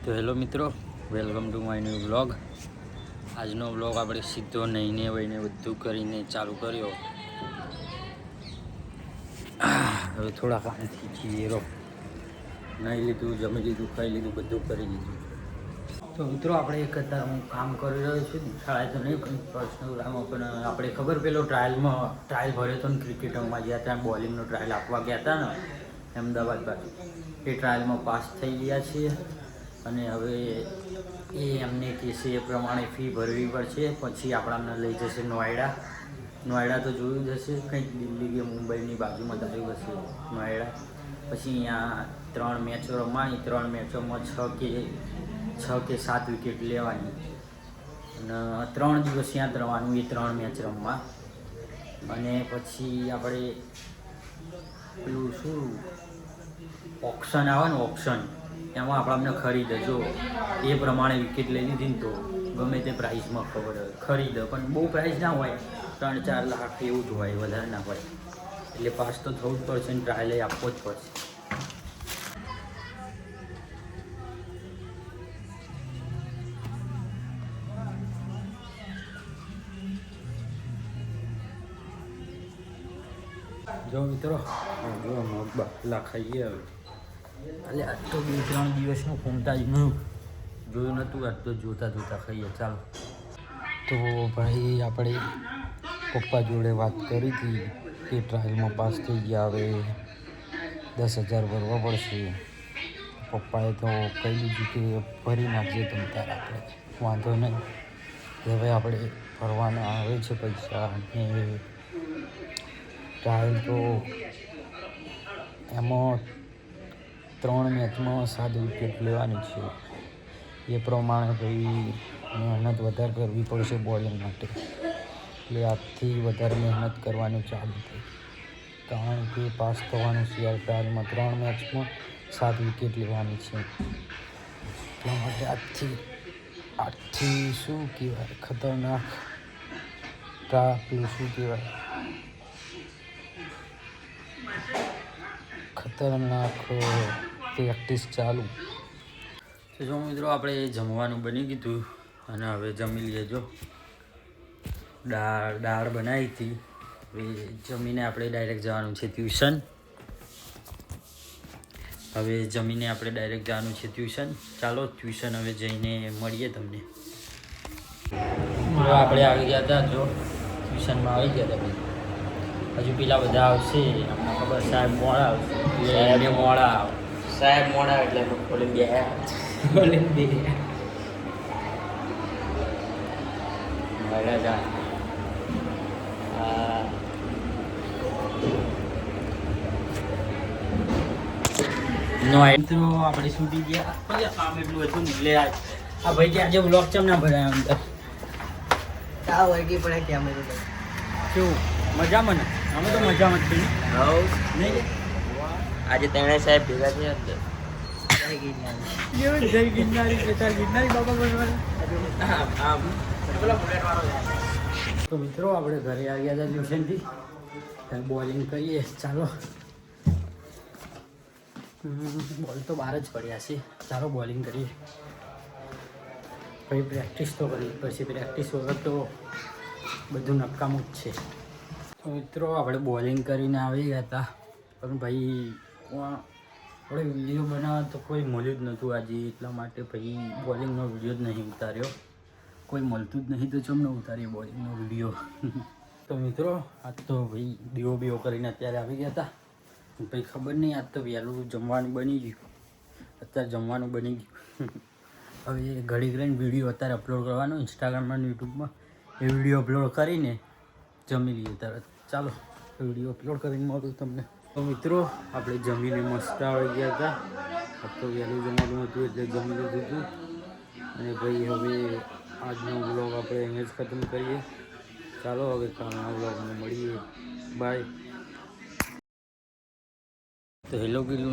તો હેલો મિત્રો, welcome to my new vlog. આજનો વ્લોગ આપણે સીધો નહીને વહીને બધું કરીને ચાલુ કર્યો. હવે થોડા કામથી છીએ રો, નહીં લીધું, જમી લીધું, ખાઈ લીધું, બધું કરી લીધું. તો મિત્રો આપણે એક અત્યારે હું કામ કરી રહ્યો છું. શાળાએ તો નહીં, કંઈક પર્સનલ કામમાં, પણ આપણે ખબર પેલો ટ્રાયલ ભર્યો હતો ને ક્રિકેટમાં ગયા હતા, બોલિંગનો ટ્રાયલ આપવા ગયા હતા ને અમદાવાદ બાજુ. એ ટ્રાયલમાં પાસ થઈ ગયા છીએ અને હવે એ એમને કહેશે એ પ્રમાણે ફી ભરવી પડશે. પછી આપણાને લઈ જશે નોયડા તો જોયું જશે, કંઈક દિલ્હી કે મુંબઈની બાજુમાં આવ્યું હશે નોયડા. પછી અહીંયા 3 મેચો રમાણી, 3 મેચોમાં 6 કે 7 વિકેટ લેવાની અને 3 દિવસ ત્યાં જ રમવાનું, એ 3 મેચ રમવા. અને પછી આપણે પેલું શું ઓપ્શન આવે ને, ઓપ્શન એમાં આપણને ખરીદે, જો એ પ્રમાણે વિકેટ લઈ લીધી ને તો ગમે તે પ્રાઇઝમાં ખરીદે, પણ બહુ પ્રાઇઝ ના હોય, 3-4 લાખ એવું જ હોય, વધારે ના હોય. એટલે પાસ તો થવું જ પડશે ને ટ્રાયલ આપવો જ પડશે. જો મિત્રો, જો મગબા ખાઈએ હવે. એટલે આજ તો 2-3 દિવસનું ઘૂમતા જ જોયું નહોતું, આજ તો જોતા ખાઈએ. ચાલો. તો ભાઈ આપણે પપ્પા જોડે વાત કરી હતી કે ટ્રાયલમાં પાસ થઈ ગયા, હવે 10,000 ભરવા પડશે. પપ્પાએ તો કહી દીધું કે ભરી નાખજે તમે તાર, આપણે વાંધો નહીં. હવે આપણે ભરવાના આવે છે પૈસા. અને ટ્રાયલ તો એમાં 3 મેચમાં 7 વિકેટ લેવાની છે. એ પ્રમાણે ભાઈ મહેનત વધારે કરવી પડશે બોલિંગ માટે. એટલે આજથી વધારે મહેનત કરવાનું ચાલુ થઈ, કારણ કે પાસ થવાનું છે. ટ્રાયલમાં 3 મેચમાં 7 વિકેટ લેવાની છે. એટલા માટે આજથી શું કહેવાય, ખતરનાક પેલું શું કહેવાય, ખતરનાક પ્રેક્ટિસ ચાલુ. તો જો મિત્રો, આપણે જમવાનું બની ગયું અને હવે જમી લઈએ. જો દાળ બનાવી હતી, હવે જમીને આપણે ડાયરેક્ટ જવાનું છે ટ્યુશન. ચાલો ટ્યુશન હવે જઈને મળીએ તમને. જો આપણે આવી ગયા હતા, જો ટ્યુશનમાં આવી ગયા હતા. હજુ પેલા બધા આવશે, અમને ખબર સાહેબ મોડા આવશે, સાહેબ મોડા એટલે બોલીને બે મિત્રો આપણે છૂટી ગયા. કામ એટલું હતું એટલે આ ભાઈ કે આજે બ્લોગ ચમ ના ભરાય અંદર કેવું મજામાં ને? અમે તો મજામાં જ છીએ નહીં. આજે તેણે સાહેબ ભેગા થયા ગિરનારી બાબા બનવાના. તો મિત્રો આપણે ઘરે આવ્યા હતા ટ્યુશનથી, બોલિંગ કરીએ. ચાલો, બોલ તો બહાર જ પડ્યા છે. ચાલો બોલિંગ કરીએ. ભાઈ પ્રેક્ટિસ તો કરવી પડશે, પ્રેક્ટિસ વગર તો બધું નકામું જ છે. તો મિત્રો આપણે બોલિંગ કરીને આવી ગયા હતા, પણ ભાઈ આપણે વિડીયો બનાવવા તો કોઈ મળ્યું જ નહોતું આજે. એટલા માટે ભાઈ બોલિંગનો વિડીયો જ નહીં ઉતાર્યો. કોઈ મળતું જ નહીં તો ચમને ઉતારીએ બોલિંગનો વિડીયો. તો મિત્રો આજ તો ભાઈ દીવો કરીને અત્યારે આવી ગયા હતા. ભાઈ ખબર નહીં, આજ તો વહેલું જમવાનું બની ગયું. અત્યારે જમવાનું બની ગયું. હવે ઘડી કરીને વિડીયો અત્યારે અપલોડ કરવાનો ઇન્સ્ટાગ્રામમાં, યુટ્યુબમાં. એ વિડીયો અપલોડ કરીને જમી લઈએ તરત. ચાલો વિડીયો અપલોડ કરીને મળું તમને. તો મિત્રો આપણે જમીને મસ્ત આવી ગયા હતા. આજ તો વહેલું જમવાનું હતું એટલે જમી લીધું હતું. અને ભાઈ હવે આજનો વ્લોગ આપણે અહીંયા જ ખતમ કરીએ. ચાલો હવે કાલના વ્લોગમાં મળીએ. બાય. તો હેલો મિત્રો,